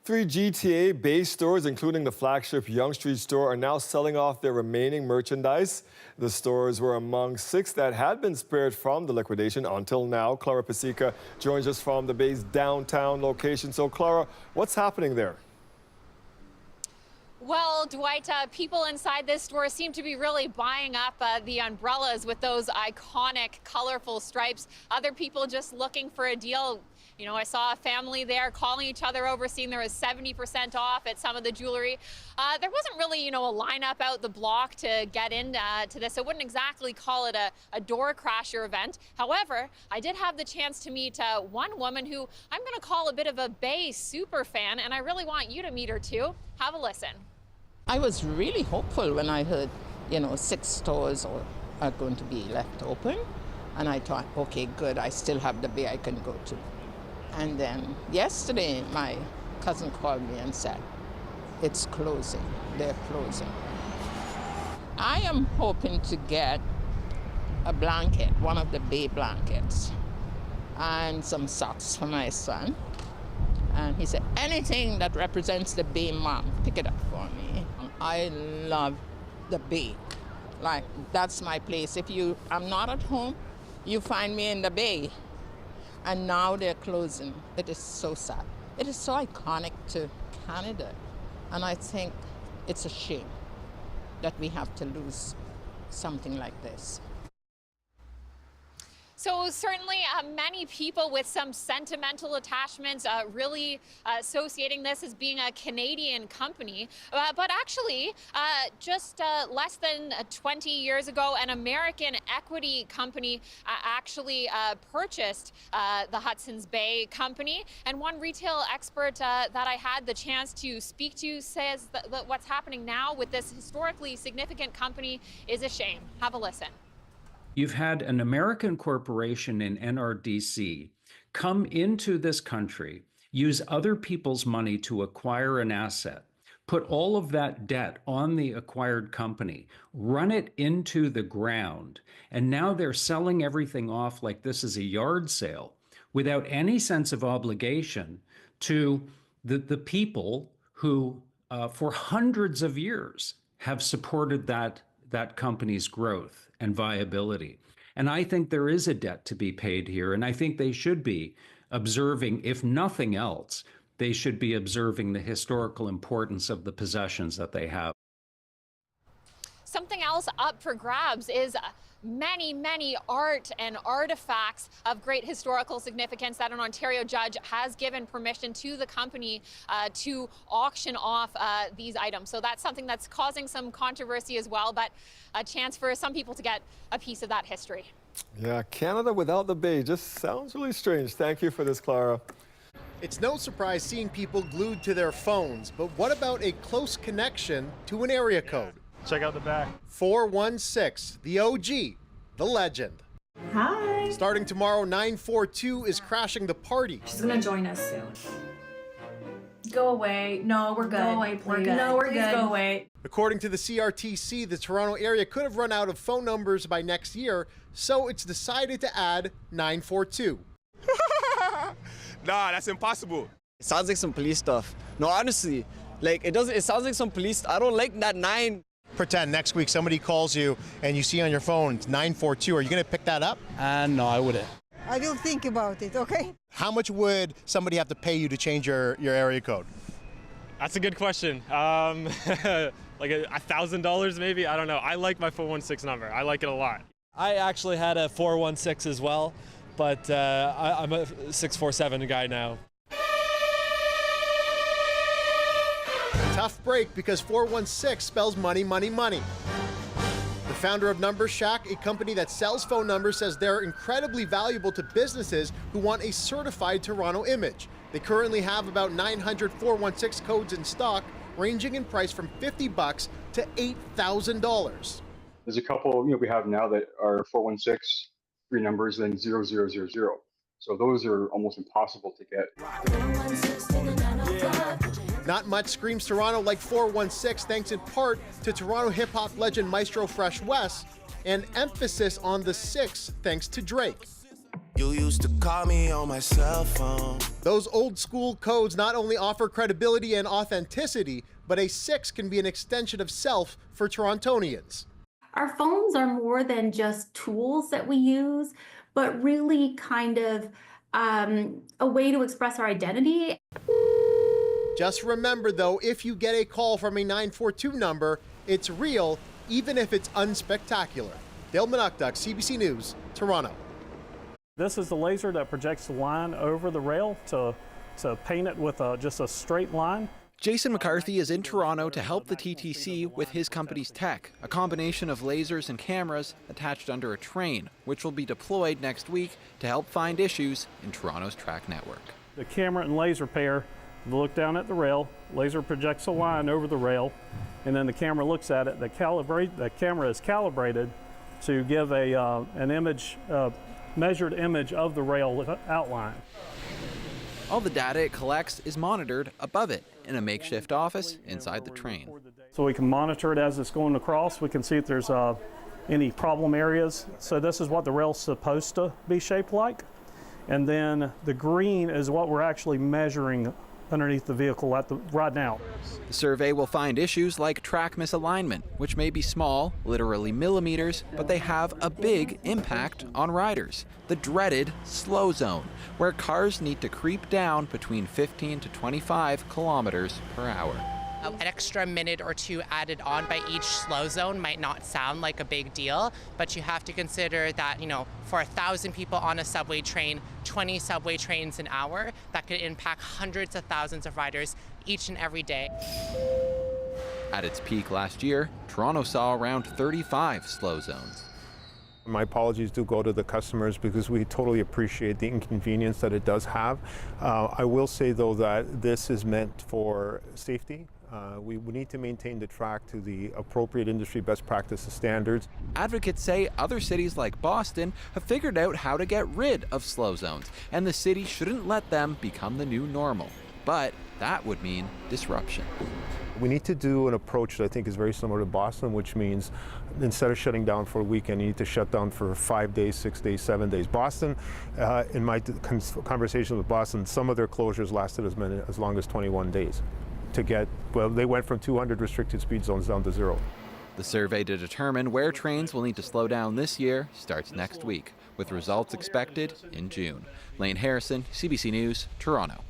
Three GTA-based stores, including the flagship Yonge Street store, are now selling off their remaining merchandise. The stores were among 6 that had been spared from the liquidation until now. Clara Pasica joins us from the Bay's downtown location. So, Clara, what's happening there? Well, Dwight, people inside this store seem to be really buying up the umbrellas with those iconic, colorful stripes. Other people just looking for a deal. You know, I saw a family there calling each other over, seeing there was 70% off at some of the jewelry. There wasn't really, a lineup out the block to get into this. I wouldn't exactly call it a door crasher event. However, I did have the chance to meet one woman who I'm going to call a bit of a Bay super fan, and I really want you to meet her too. Have a listen. I was really hopeful when I heard, 6 stores are going to be left open. And I thought, okay, good, I still have the Bay I can go to. And then yesterday, my cousin called me and said, it's closing, they're closing. I am hoping to get a blanket, one of the Bay blankets, and some socks for my son. And he said, anything that represents the Bay, Mom, pick it up for me. I love the Bay. Like, that's my place. If I'm not at home, you find me in the Bay. And now they're closing. It is so sad. It is so iconic to Canada. And I think it's a shame that we have to lose something like this. So certainly many people with some sentimental attachments really associating this as being a Canadian company. But actually, just less than 20 years ago, an American equity company actually purchased the Hudson's Bay company. And one retail expert that I had the chance to speak to says that what's happening now with this historically significant company is a shame. Have a listen. You've had an American corporation in NRDC come into this country, use other people's money to acquire an asset, put all of that debt on the acquired company, run it into the ground, and now they're selling everything off like this is a yard sale without any sense of obligation to the people who, for hundreds of years, have supported that company's growth and viability. And I think there is a debt to be paid here. And I think they should be observing, if nothing else, they should be observing the historical importance of the possessions that they have. Something else up for grabs is many art and artifacts of great historical significance that an Ontario judge has given permission to the company to auction off these items. So that's something that's causing some controversy as well, but a chance for some people to get a piece of that history. Yeah, Canada without the Bay just sounds really strange. Thank you for this, Clara. It's no surprise seeing people glued to their phones, but what about a close connection to an area code? Check out the back. 416, the OG, the legend. Hi. Starting tomorrow, 942 is crashing the party. She's gonna join us soon. Go away. No, we're good. Go away, please. No, we're good. Go away. According to the CRTC, the Toronto area could have run out of phone numbers by next year, so it's decided to add 942. Nah, that's impossible. It sounds like some police stuff. No, honestly, it sounds like some police. I don't like that 9. Pretend next week somebody calls you and you see on your phone it's 942. Are you going to pick that up? No, I wouldn't. I will think about it, okay? How much would somebody have to pay you to change your area code? That's a good question. Like $1,000 maybe? I don't know. I like my 416 number. I like it a lot. I actually had a 416 as well, but I'm a 647 guy now. Tough break because 416 spells money, money, money. The founder of Number Shack, a company that sells phone numbers, says they're incredibly valuable to businesses who want a certified Toronto image. They currently have about 900 416 codes in stock, ranging in price from $50 to $8,000. There's a couple we have now that are 416, 3 numbers, then 0000. So those are almost impossible to get. Not much screams Toronto like 416, thanks in part to Toronto hip-hop legend Maestro Fresh Wes, and emphasis on the 6 thanks to Drake. You used to call me on my cell phone. Those old school codes not only offer credibility and authenticity, but a 6 can be an extension of self for Torontonians. Our phones are more than just tools that we use, but really kind of a way to express our identity. Just remember, though, if you get a call from a 942 number, it's real, even if it's unspectacular. Dale Minukduk, CBC News, Toronto. This is the laser that projects the line over the rail to paint it with just a straight line. Jason McCarthy is in Toronto to help the TTC with his company's tech, a combination of lasers and cameras attached under a train, which will be deployed next week to help find issues in Toronto's track network. The camera and laser pair look down at the rail, laser projects a line over the rail, and then the camera looks at it. The camera is calibrated to give an image, measured image of the rail outline. All the data it collects is monitored above it in a makeshift office inside the train. So we can monitor it as it's going across. We can see if there's any problem areas. So this is what the rail's supposed to be shaped like. And then the green is what we're actually measuring underneath the vehicle right now. The survey will find issues like track misalignment, which may be small, literally millimeters, but they have a big impact on riders. The dreaded slow zone, where cars need to creep down between 15 to 25 kilometers per hour. An extra minute or two added on by each slow zone might not sound like a big deal, but you have to consider that, for 1,000 people on a subway train, 20 subway trains an hour, that could impact hundreds of thousands of riders each and every day. At its peak last year, Toronto saw around 35 slow zones. My apologies do go to the customers because we totally appreciate the inconvenience that it does have. I will say, though, that this is meant for safety. We need to maintain the track to the appropriate industry best practices standards. Advocates say other cities like Boston have figured out how to get rid of slow zones, and the city shouldn't let them become the new normal. But that would mean disruption. We need to do an approach that I think is very similar to Boston, which means instead of shutting down for a weekend, you need to shut down for 5 days, 6 days, 7 days. Boston, in my conversation with Boston, some of their closures lasted as long as 21 days. They went from 200 restricted speed zones down to 0. The survey to determine where trains will need to slow down this year starts next week, with results expected in June. Lane Harrison, CBC News, Toronto.